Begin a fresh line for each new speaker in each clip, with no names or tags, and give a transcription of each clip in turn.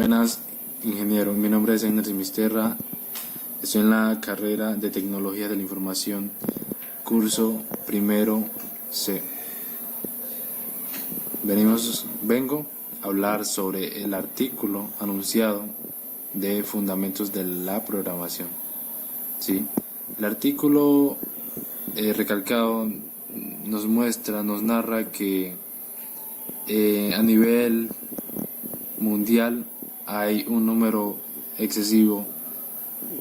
Buenas, ingeniero. Mi nombre es Einer Simisterra. Estoy en la carrera de Tecnología de la Información, curso primero C. Vengo a hablar sobre el artículo anunciado de Fundamentos de la Programación. ¿Sí? El artículo recalcado nos narra que a nivel mundial hay un número excesivo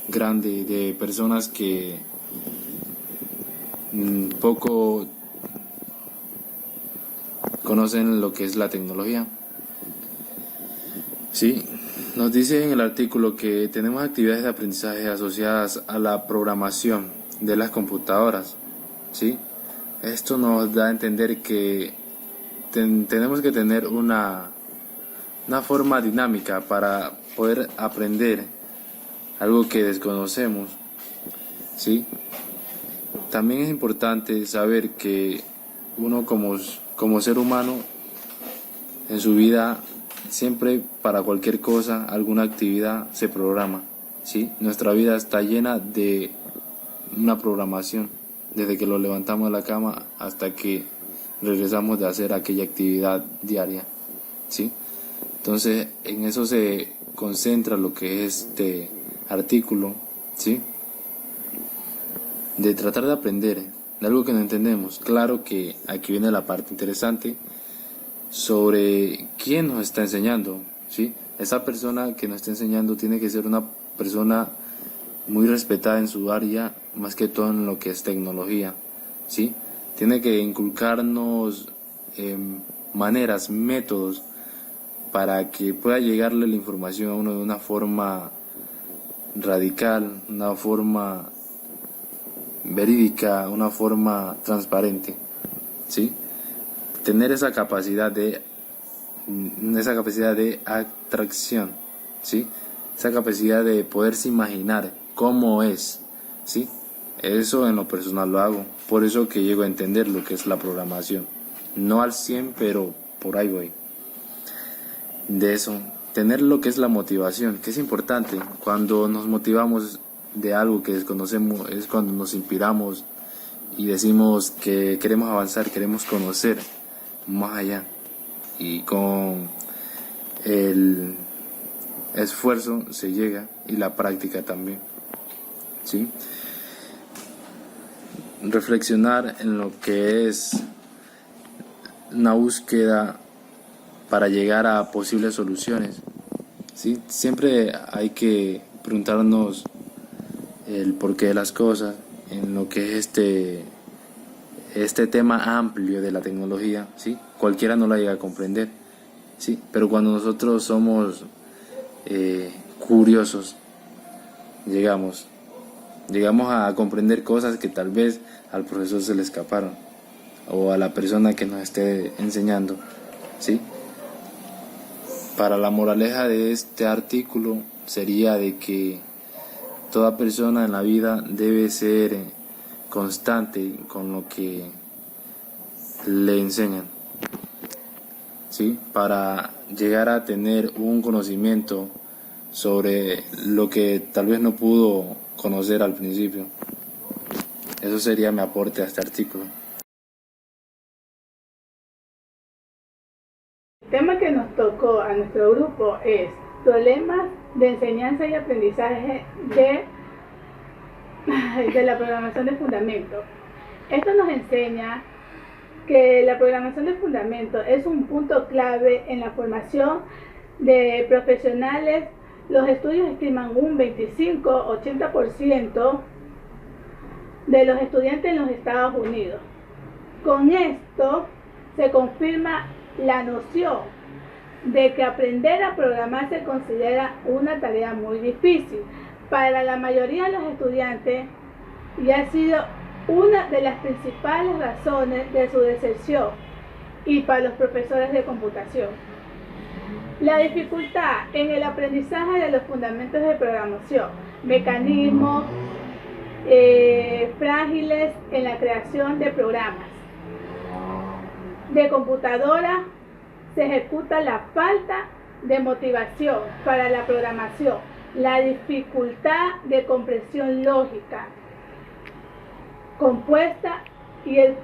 grande de personas que poco conocen lo que es la tecnología. Sí, nos dice en el artículo que tenemos actividades de aprendizaje asociadas a la programación de las computadoras. ¿Sí? Esto nos da a entender que tenemos que tener una forma dinámica para poder aprender algo que desconocemos. ¿Sí? También es importante saber que uno como ser humano en su vida siempre, para cualquier cosa, alguna actividad se programa. ¿Sí? Nuestra vida está llena de una programación, desde que lo levantamos de la cama hasta que regresamos de hacer aquella actividad diaria. ¿Sí? Entonces, en eso se concentra lo que es este artículo, ¿sí? De tratar de aprender de algo que no entendemos. Claro que aquí viene la parte interesante sobre quién nos está enseñando, ¿sí? Esa persona que nos está enseñando tiene que ser una persona muy respetada en su área, más que todo en lo que es tecnología, ¿sí? Tiene que inculcarnos maneras, métodos, para que pueda llegarle la información a uno de una forma radical, una forma verídica, una forma transparente, ¿sí? Tener esa capacidad de atracción, ¿sí? Esa capacidad de poderse imaginar cómo es, ¿sí? Eso en lo personal lo hago, por eso que llego a entender lo que es la programación, no al 100, pero por ahí voy. De eso, tener lo que es la motivación, que es importante. Cuando nos motivamos de algo que desconocemos es cuando nos inspiramos y decimos que queremos avanzar, queremos conocer más allá, y con el esfuerzo se llega, y la práctica también, ¿sí? Reflexionar en lo que es una búsqueda para llegar a posibles soluciones, ¿sí? Siempre hay que preguntarnos el porqué de las cosas en lo que es este tema amplio de la tecnología, ¿sí? Cualquiera no la llega a comprender, ¿sí? Pero cuando nosotros somos curiosos, llegamos a comprender cosas que tal vez al profesor se le escaparon, o a la persona que nos esté enseñando, ¿sí? Para la moraleja de este artículo sería de que toda persona en la vida debe ser constante con lo que le enseñan, ¿sí? Para llegar a tener un conocimiento sobre lo que tal vez no pudo conocer al principio. Eso sería mi aporte a este artículo.
El tema que nos tocó a nuestro grupo es problemas de enseñanza y aprendizaje de la programación de fundamento. Esto nos enseña que la programación de fundamento es un punto clave en la formación de profesionales. Los estudios estiman un 25-80% de los estudiantes en los Estados Unidos. Con esto se confirma la noción de que aprender a programar se considera una tarea muy difícil. Para la mayoría de los estudiantes, y ha sido una de las principales razones de su deserción, y para los profesores de computación. La dificultad en el aprendizaje de los fundamentos de programación, mecanismos frágiles en la creación de programas de computadora, se ejecuta la falta de motivación para la programación, la dificultad de comprensión lógica compuesta y el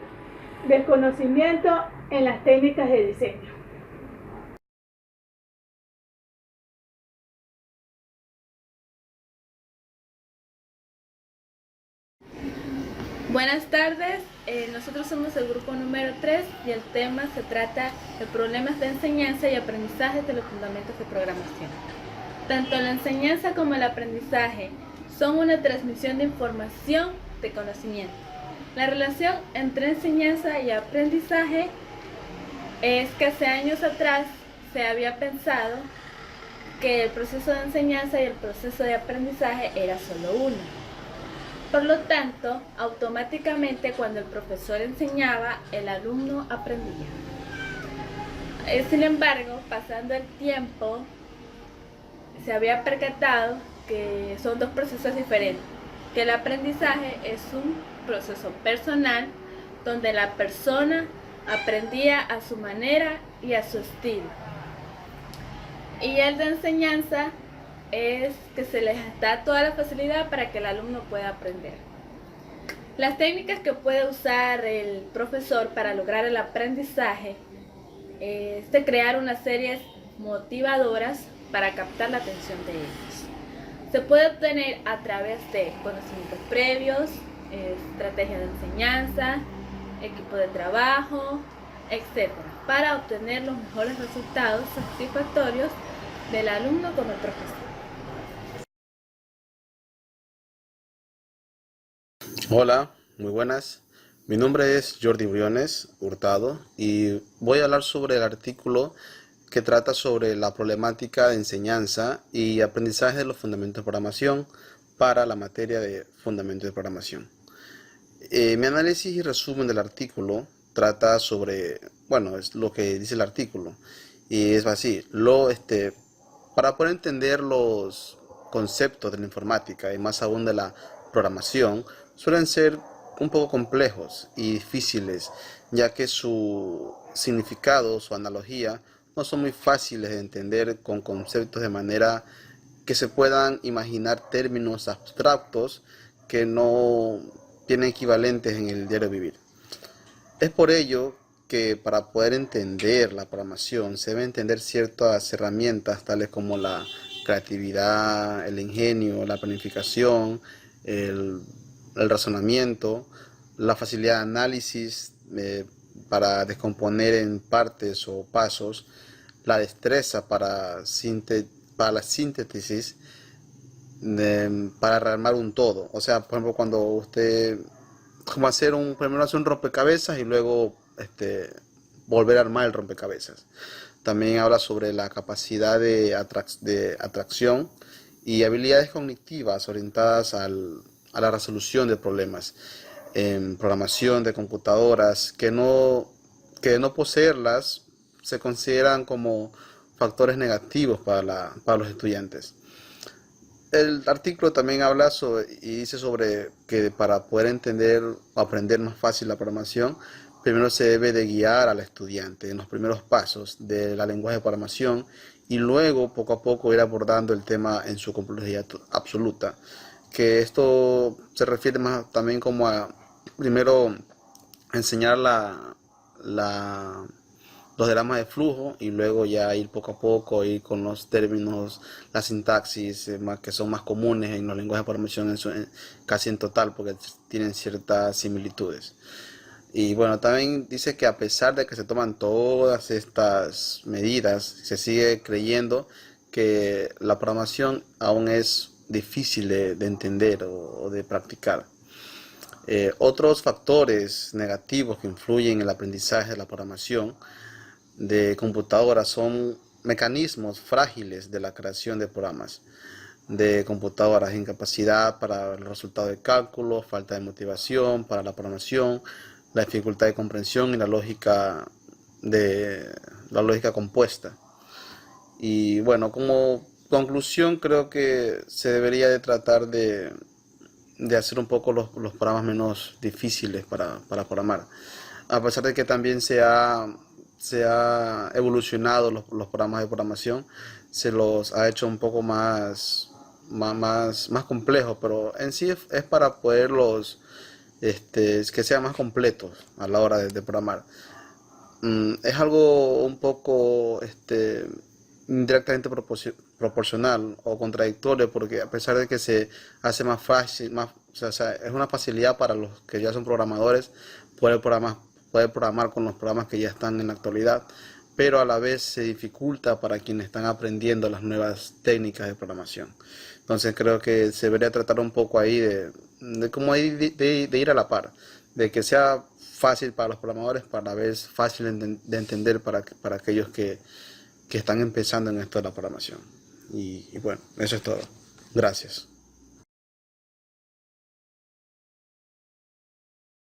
desconocimiento en las técnicas de diseño.
Buenas tardes, nosotros somos el grupo número 3 y el tema se trata de problemas de enseñanza y aprendizaje de los fundamentos de programación. Tanto la enseñanza como el aprendizaje son una transmisión de información de conocimiento. La relación entre enseñanza y aprendizaje es que hace años atrás se había pensado que el proceso de enseñanza y el proceso de aprendizaje era solo uno. Por lo tanto, automáticamente cuando el profesor enseñaba, el alumno aprendía. Sin embargo, pasando el tiempo, se había percatado que son dos procesos diferentes, que el aprendizaje es un proceso personal donde la persona aprendía a su manera y a su estilo. Y el de enseñanza es que se les da toda la facilidad para que el alumno pueda aprender. Las técnicas que puede usar el profesor para lograr el aprendizaje es de crear unas series motivadoras para captar la atención de ellos. Se puede obtener a través de conocimientos previos, estrategias de enseñanza, equipo de trabajo, etc., para obtener los mejores resultados satisfactorios del alumno con el profesor.
Hola, muy buenas. Mi nombre es Jordi Briones Hurtado y voy a hablar sobre el artículo que trata sobre la problemática de enseñanza y aprendizaje de los fundamentos de programación para la materia de fundamentos de programación. Mi análisis y resumen del artículo trata sobre, es lo que dice el artículo y es así, para poder entender los conceptos de la informática y más aún de la programación, suelen ser un poco complejos y difíciles, ya que su significado, su analogía, no son muy fáciles de entender con conceptos de manera que se puedan imaginar términos abstractos que no tienen equivalentes en el diario vivir. Es por ello que para poder entender la programación se deben entender ciertas herramientas tales como la creatividad, el ingenio, la planificación, el razonamiento, la facilidad de análisis para descomponer en partes o pasos, la destreza para la síntesis, para rearmar un todo. O sea, por ejemplo, cuando usted primero hacer un rompecabezas y luego volver a armar el rompecabezas. También habla sobre la capacidad de atracción y habilidades cognitivas orientadas a la resolución de problemas en programación de computadoras que no poseerlas se consideran como factores negativos para los estudiantes. El artículo también habla y dice sobre que para poder entender o aprender más fácil la programación, primero se debe de guiar al estudiante en los primeros pasos de la lenguaje de programación y luego poco a poco ir abordando el tema en su complejidad absoluta. Que esto se refiere más también como a primero enseñar los diagramas de flujo y luego ya ir poco a poco, ir con los términos, la sintaxis que son más comunes en los lenguajes de programación casi en total porque tienen ciertas similitudes. Y bueno, también dice que a pesar de que se toman todas estas medidas, se sigue creyendo que la programación aún es difícil de entender o de practicar. Otros factores negativos que influyen en el aprendizaje de la programación de computadoras son mecanismos frágiles de la creación de programas de computadoras, incapacidad para el resultado de cálculo, falta de motivación para la programación, la dificultad de comprensión y la lógica compuesta. Y bueno, como conclusión creo que se debería de tratar de hacer un poco los programas menos difíciles para programar. A pesar de que también se ha se ha evolucionado los programas de programación, se los ha hecho un poco más complejos, pero en sí es para poderlos, que sean más completos a la hora de programar. Es algo un poco indirectamente proporcional o contradictorio, porque a pesar de que se hace más fácil, o sea, es una facilidad para los que ya son programadores poder programar con los programas que ya están en la actualidad, pero a la vez se dificulta para quienes están aprendiendo las nuevas técnicas de programación. Entonces creo que se debería tratar un poco ahí de ir a la par, de que sea fácil para los programadores, para la vez fácil de entender para aquellos que están empezando en esto de la programación. Y bueno, eso es todo. Gracias.